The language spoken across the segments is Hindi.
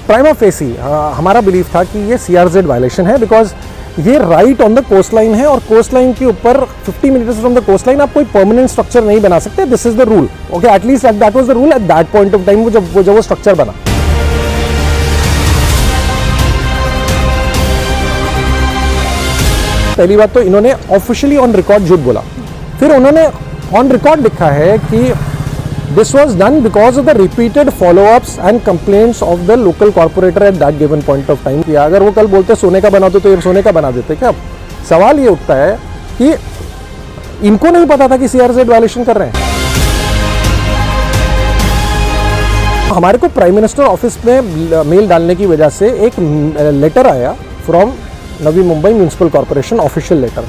प्राइमा फेसी हमारा बिलीफ था कि ये CRZ वायलेशन है, बिकॉज ये right on the coast line है और कोस्ट लाइन के ऊपर 50 meters from the coast line आप कोई परमानेंट स्ट्रक्चर नहीं बना सकते। This is the rule, okay, at least that was the rule at that point of time जब वो स्ट्रक्चर बना। पहली बात तो इन्होंने ऑफिशियली ऑन रिकॉर्ड झूठ बोला, फिर उन्होंने ऑन रिकॉर्ड लिखा है कि this was done because of the repeated follow-ups and complaints of the local corporator at that given point of time. कि अगर वो कल बोलते सोने का बना दो तो ये सोने का बना देते क्या? सवाल ये उठता है कि इनको नहीं पता था कि CRZ वायलेशन कर रहे हैं। हमारे को प्राइम मिनिस्टर ऑफिस में मेल डालने की वजह से एक लेटर आया from Navi Mumbai municipal corporation, official letter.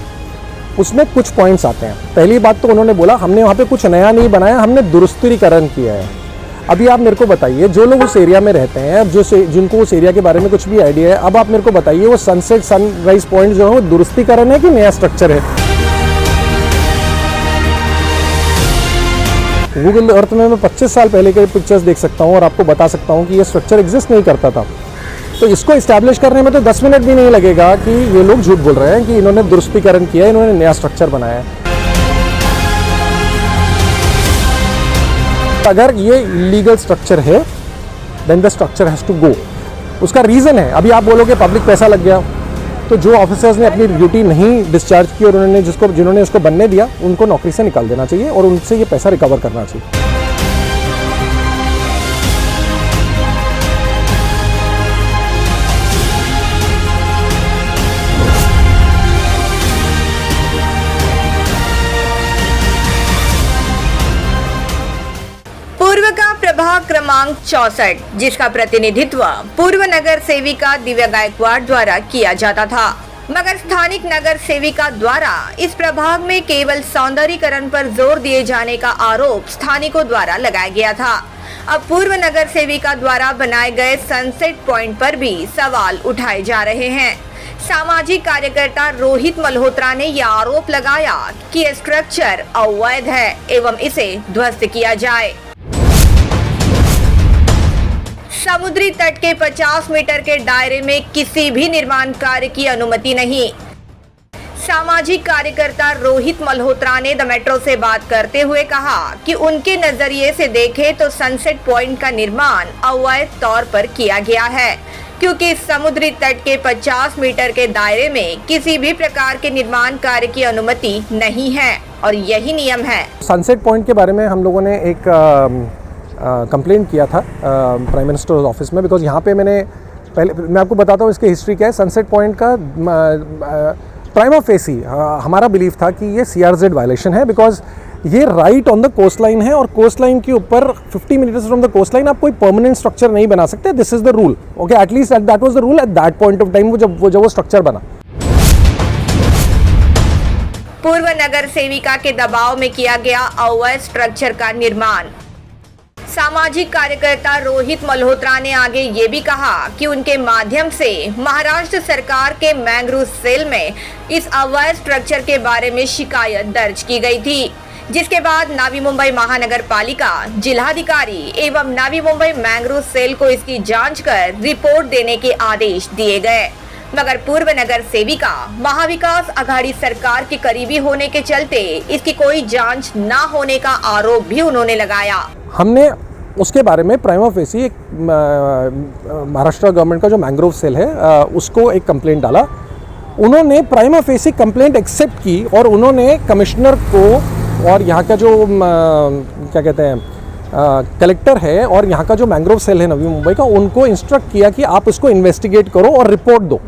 उसमें कुछ पॉइंट्स आते हैं। पहली बात तो उन्होंने बोला हमने वहाँ पे कुछ नया नहीं बनाया, हमने दुरुस्तीकरण किया है। अभी आप मेरे को बताइए, जो लोग उस एरिया में रहते हैं, जिनको उस एरिया के बारे में कुछ भी आइडिया है, अब आप मेरे को बताइए वो सनसेट सनराइज पॉइंट जो है वो दुरुस्तीकरण है कि नया स्ट्रक्चर है? गूगल अर्थ में मैं 25 साल पहले के पिक्चर्स देख सकता हूँ और आपको बता सकता हूँ कि ये स्ट्रक्चर एग्जिस्ट नहीं करता था। तो इसको इस्टेब्लिश करने में तो 10 मिनट भी नहीं लगेगा कि ये लोग झूठ बोल रहे हैं कि इन्होंने दुरुस्तीकरण किया, इन्होंने नया स्ट्रक्चर बनाया है। अगर ये इलीगल स्ट्रक्चर है then the structure has to go. उसका रीज़न है, अभी आप बोलोगे पब्लिक पैसा लग गया, तो जो ऑफिसर्स ने अपनी ड्यूटी नहीं डिस्चार्ज की और उन्होंने जिन्होंने उसको बनने दिया उनको नौकरी से निकाल देना चाहिए और उनसे ये पैसा रिकवर करना चाहिए। पूर्व का प्रभाग क्रमांक 64, जिसका प्रतिनिधित्व पूर्व नगर सेविका दिव्या गायकवाड़ द्वारा किया जाता था, मगर स्थानिक नगर सेविका द्वारा इस प्रभाग में केवल सौंदर्यीकरण पर जोर दिए जाने का आरोप स्थानिकों द्वारा लगाया गया था। अब पूर्व नगर सेविका द्वारा बनाए गए सनसेट पॉइंट पर भी सवाल उठाए जा रहे हैं। सामाजिक कार्यकर्ता रोहित मल्होत्रा ने यह आरोप लगाया कि यह स्ट्रक्चर अवैध है एवं इसे ध्वस्त किया जाए। समुद्री तट के 50 मीटर के दायरे में किसी भी निर्माण कार्य की अनुमति नहीं। सामाजिक कार्यकर्ता रोहित मल्होत्रा ने द मेट्रो से बात करते हुए कहा कि उनके नजरिए से देखें तो सनसेट पॉइंट का निर्माण अवैध तौर पर किया गया है, क्योंकि समुद्री तट के 50 मीटर के दायरे में किसी भी प्रकार के निर्माण कार्य की अनुमति नहीं है और यही नियम है। सनसेट पॉइंट के बारे में हम लोगों ने एक कंप्लेंट किया था प्राइम मिनिस्टर ऑफिस में, बिकॉज यहाँ पे मैं आपको बताता हूँ इसकी हिस्ट्री क्या है। सनसेट पॉइंट का प्राइमा फेसी हमारा बिलीफ था कि ये CRZ वायलेशन है, बिकॉज ये right on the coast line है और कोस्ट लाइन के ऊपर 50 meters from the coast line आप कोई परमानेंट स्ट्रक्चर नहीं बना सकते। This is the rule, okay, at least that was the rule at that point of time जब वो स्ट्रक्चर बना। पूर्व नगर सेविका के दबाव में किया गया अवैध स्ट्रक्चर का निर्माण। सामाजिक कार्यकर्ता रोहित मल्होत्रा ने आगे ये भी कहा कि उनके माध्यम से महाराष्ट्र सरकार के मैंग्रोव सेल में इस अवैध स्ट्रक्चर के बारे में शिकायत दर्ज की गई थी, जिसके बाद नवी मुंबई महानगर पालिका, जिलाधिकारी एवं नवी मुंबई मैंग्रोव सेल को इसकी जांच कर रिपोर्ट देने के आदेश दिए गए। मगर पूर्व नगर सेविका महाविकास आघाड़ी सरकार के करीबी होने के चलते इसकी कोई जांच ना होने का आरोप भी उन्होंने लगाया। हमने उसके बारे में प्राइमा फेसी एक महाराष्ट्र गवर्नमेंट का जो मैंग्रोव सेल है उसको एक कंप्लेंट डाला। उन्होंने प्राइमा फेसी कंप्लेंट एक्सेप्ट की और उन्होंने कमिश्नर को और यहाँ का जो क्या कहते हैं कलेक्टर है और यहाँ का जो मैंग्रोव सेल है नवी मुंबई का, उनको इंस्ट्रक्ट किया कि आप इसको इन्वेस्टिगेट करो और रिपोर्ट दो।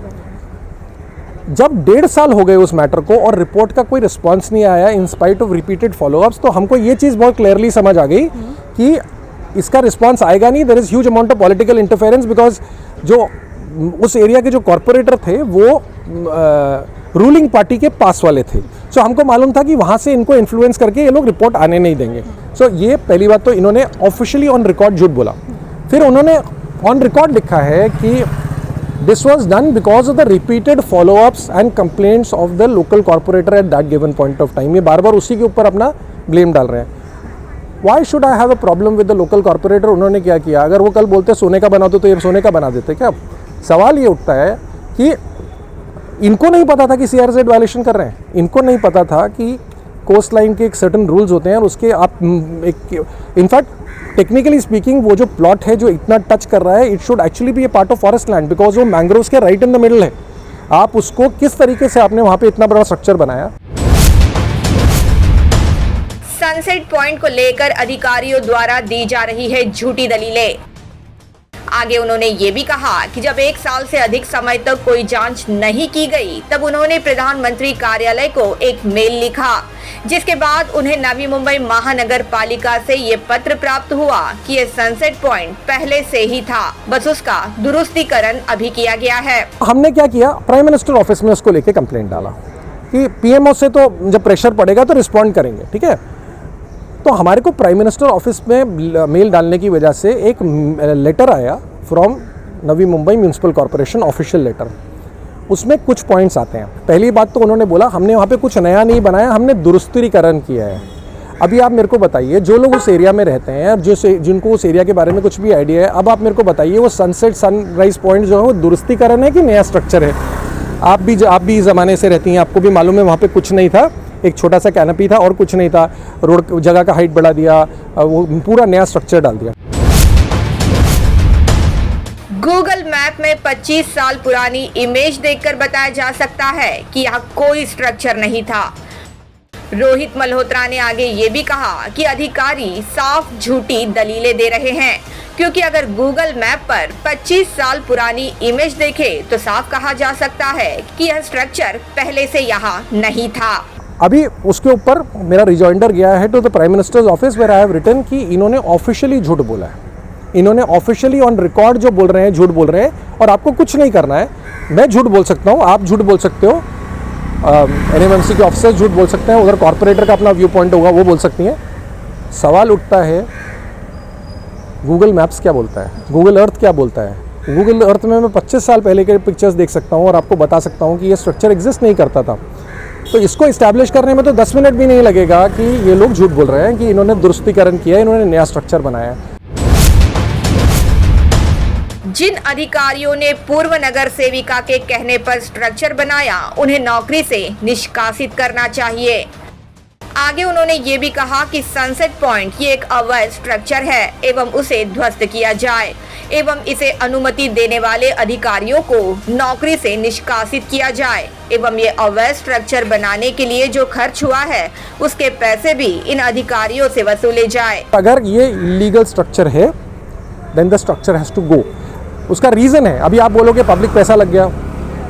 जब 1.5 साल हो गए उस मैटर को और रिपोर्ट का कोई रिस्पांस नहीं आया in spite of repeated follow-ups, तो हमको ये चीज़ बहुत क्लियरली समझ आ गई कि इसका रिस्पांस आएगा नहीं। There is huge amount of political interference, because जो उस एरिया के जो कॉर्पोरेटर थे वो रूलिंग पार्टी के पास वाले थे। सो हमको मालूम था कि वहाँ से इनको इन्फ्लुएंस करके ये लोग रिपोर्ट आने नहीं देंगे। सो ये पहली बात तो इन्होंने ऑफिशियली ऑन रिकॉर्ड झूठ बोला, फिर उन्होंने ऑन रिकॉर्ड लिखा है कि this was done because of the repeated follow-ups and complaints of the local corporator at that given point of time. ये बार बार उसी के ऊपर अपना ब्लेम डाल रहे हैं। Why should I have a problem with the local corporator? उन्होंने क्या किया? अगर वो कल बोलते सोने का बना दो तो ये सोने का बना देते क्या? सवाल ये उठता है कि इनको नहीं पता था कि CRZ वायलेशन कर रहे हैं, इनको नहीं पता था कि कोस्ट लाइन के एक सर्टन रूल्स होते हैं और उसके आप एक इनफैक्ट टेक्निकली स्पीकिंग वो जो प्लॉट है जो इतना टच कर रहा है, it should actually be a part of forest land, because वो मैंग्रोव्स के राइट इन द मिडल है। आप उसको किस तरीके से आपने वहाँ पे इतना बड़ा स्ट्रक्चर बनाया? सनसेट पॉइंट को लेकर अधिकारियों द्वारा दी जा रही है झूठी दलीलें। आगे उन्होंने ये भी कहा कि जब 1 साल से अधिक समय तक कोई जांच नहीं की गई, तब उन्होंने प्रधानमंत्री कार्यालय को एक मेल लिखा, जिसके बाद उन्हें नवी मुंबई महानगर पालिका से ये पत्र प्राप्त हुआ कि ये सनसेट पॉइंट पहले से ही था, बस उसका दुरुस्तीकरण अभी किया गया है। हमने क्या किया, प्राइम मिनिस्टर ऑफिस में उसको लेके कंप्लेंट डाला कि PMO से तो जब प्रेशर पड़ेगा तो रिस्पॉन्ड करेंगे, ठीक है। तो हमारे को प्राइम मिनिस्टर ऑफिस में मेल डालने की वजह से एक लेटर आया from Navi Mumbai municipal corporation, official letter. उसमें कुछ पॉइंट्स आते हैं। पहली बात तो उन्होंने बोला हमने वहाँ पे कुछ नया नहीं बनाया, हमने दुरुस्तीकरण किया है। अभी आप मेरे को बताइए, जो लोग उस एरिया में रहते हैं, जिनको उस एरिया के बारे में कुछ भी आइडिया है, अब आप मेरे को बताइए वो सनसेट सनराइज पॉइंट जो है वो दुरुस्तीकरण है कि नया स्ट्रक्चर है? आप भी इस ज़माने से रहती हैं, आपको भी मालूम है वहाँ पे कुछ नहीं था, एक छोटा सा कैनपी था और कुछ नहीं था। रोड जगह का हाइट बढ़ा दिया, वो पूरा नया स्ट्रक्चर डाल दिया। गूगल मैप में 25 साल पुरानी इमेज देखकर बताया जा सकता है कि यहाँ कोई स्ट्रक्चर नहीं था। रोहित मल्होत्रा ने आगे ये भी कहा कि अधिकारी साफ झूठी दलीलें दे रहे हैं, क्योंकि अगर गूगल मैप पर 25 साल पुरानी इमेज देखे तो साफ कहा जा सकता है कि यह स्ट्रक्चर पहले से यहाँ नहीं था। अभी उसके ऊपर मेरा रिजॉइंडर गया है to the prime minister's office, where I have written कि इन्होंने ऑफिशियली झूठ बोला है, इन्होंने ऑफिशियली ऑन रिकॉर्ड जो बोल रहे हैं झूठ बोल रहे हैं, और आपको कुछ नहीं करना है। मैं झूठ बोल सकता हूँ, आप झूठ बोल सकते हो, NMMC के ऑफिसर्स झूठ बोल सकते हैं, उधर कॉर्पोरेटर का अपना व्यू पॉइंट होगा वो बोल सकती हैं। सवाल उठता है गूगल मैप्स क्या बोलता है, गूगल अर्थ क्या बोलता है? गूगल अर्थ में मैं 25 साल पहले के पिक्चर्स देख सकता हूँ और आपको बता सकता हूँ कि ये स्ट्रक्चर एग्जिस्ट नहीं करता था। तो इसको इस्टेब्लिश करने में तो 10 मिनट भी नहीं लगेगा कि ये लोग झूठ बोल रहे हैं कि इन्होंने दुरुस्तीकरण किया, इन्होंने नया स्ट्रक्चर बनाया है। जिन अधिकारियों ने पूर्व नगर सेविका के कहने पर स्ट्रक्चर बनाया, उन्हें नौकरी से निष्कासित करना चाहिए। आगे उन्होंने ये भी कहा कि सनसेट पॉइंट ये एक अवैध स्ट्रक्चर है एवं उसे ध्वस्त किया जाए एवं इसे अनुमति देने वाले अधिकारियों को नौकरी से निष्कासित किया जाए एवं ये अवैध स्ट्रक्चर बनाने के लिए जो खर्च हुआ है उसके पैसे भी इन अधिकारियों से वसूले जाए। अगर ये इलीगल स्ट्रक्चर है then the structure has to go. उसका रीज़न है, अभी आप बोलोगे पब्लिक पैसा लग गया,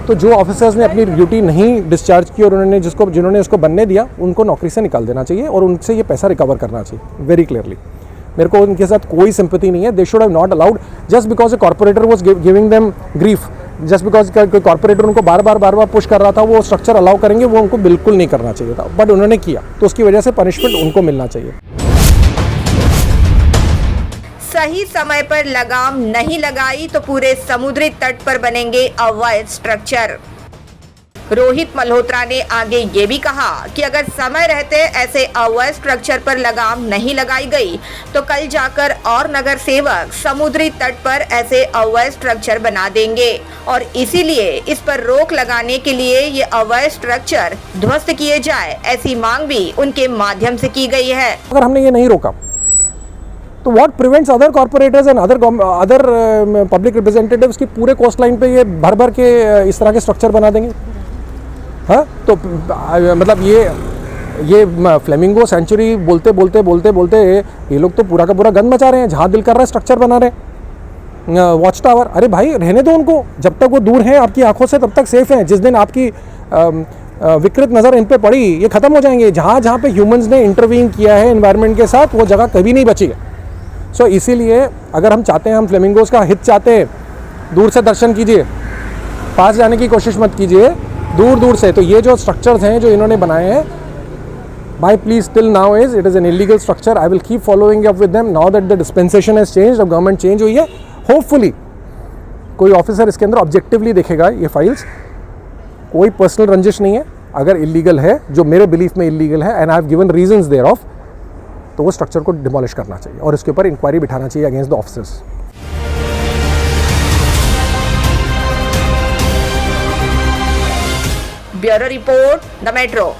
तो जो ऑफिसर्स ने अपनी ड्यूटी नहीं डिस्चार्ज की और जिन्होंने उसको बनने दिया उनको नौकरी से निकाल देना चाहिए और उनसे ये पैसा रिकवर करना चाहिए वेरी क्लियरली। मेरे को उनके साथ कोई सिंपैथी नहीं है। They should have not allowed just because A corporator was giving them grief, just because कोई कॉर्पोरेटर उनको बार बार पुश कर रहा था, वो स्ट्रक्चर अलाउ करेंगे, वो उनको बिल्कुल नहीं करना चाहिए था, बट उन्होंने किया तो उसकी वजह से पनिशमेंट उनको मिलना चाहिए। सही समय पर लगाम नहीं लगाई तो पूरे समुद्री तट पर बनेंगे अवैध स्ट्रक्चर। रोहित मल्होत्रा ने आगे ये भी कहा कि अगर समय रहते ऐसे अवैध स्ट्रक्चर पर लगाम नहीं लगाई गई तो कल जाकर और नगर सेवक समुद्री तट पर ऐसे अवैध स्ट्रक्चर बना देंगे और इसीलिए इस पर रोक लगाने के लिए ये अवैध स्ट्रक्चर ध्वस्त किए जाए, ऐसी मांग भी उनके माध्यम से की गई है। अगर हमने ये नहीं रोका तो what prevents other corporators and other public representatives की पूरे कोस्ट लाइन पे ये भर के इस तरह के स्ट्रक्चर बना देंगे? हाँ, तो मतलब ये फ्लेमिंगो सेंचुरी बोलते ये लोग तो पूरा का पूरा गंद मचा रहे हैं, जहाँ दिल कर रहा है स्ट्रक्चर बना रहे हैं। वॉच टावर, अरे भाई रहने दो उनको, जब तक वो दूर हैं आपकी आंखों से तब तक सेफ हैं। जिस दिन आपकी विकृत नज़र इन पे पड़ी ये ख़त्म हो जाएंगे। जहाँ पे ह्यूमंस ने इंटरवीन किया है एनवायरनमेंट के साथ वो जगह कभी नहीं बची है। सो इसीलिए अगर हम चाहते हैं, हम फ्लेमिंगोज का हित चाहते हैं, दूर से दर्शन कीजिए, पास जाने की कोशिश मत कीजिए, दूर से। तो ये जो स्ट्रक्चर्स हैं जो इन्होंने बनाए हैं, by please till now it is an illegal structure. I will keep following up with them now that the dispensation has change, अब गवर्नमेंट चेंज हुई है। होपफुली कोई ऑफिसर इसके अंदर ऑब्जेक्टिवली देखेगा ये फाइल्स, कोई पर्सनल रंजिश नहीं है। अगर इलीगल है, जो मेरे बिलीफ में इलीगल है, and I have given reasons thereof ऑफ, तो वो स्ट्रक्चर को डिमोलिश करना चाहिए और इसके ऊपर इंक्वायरी बिठाना चाहिए against the officers. Bureau report, the metro.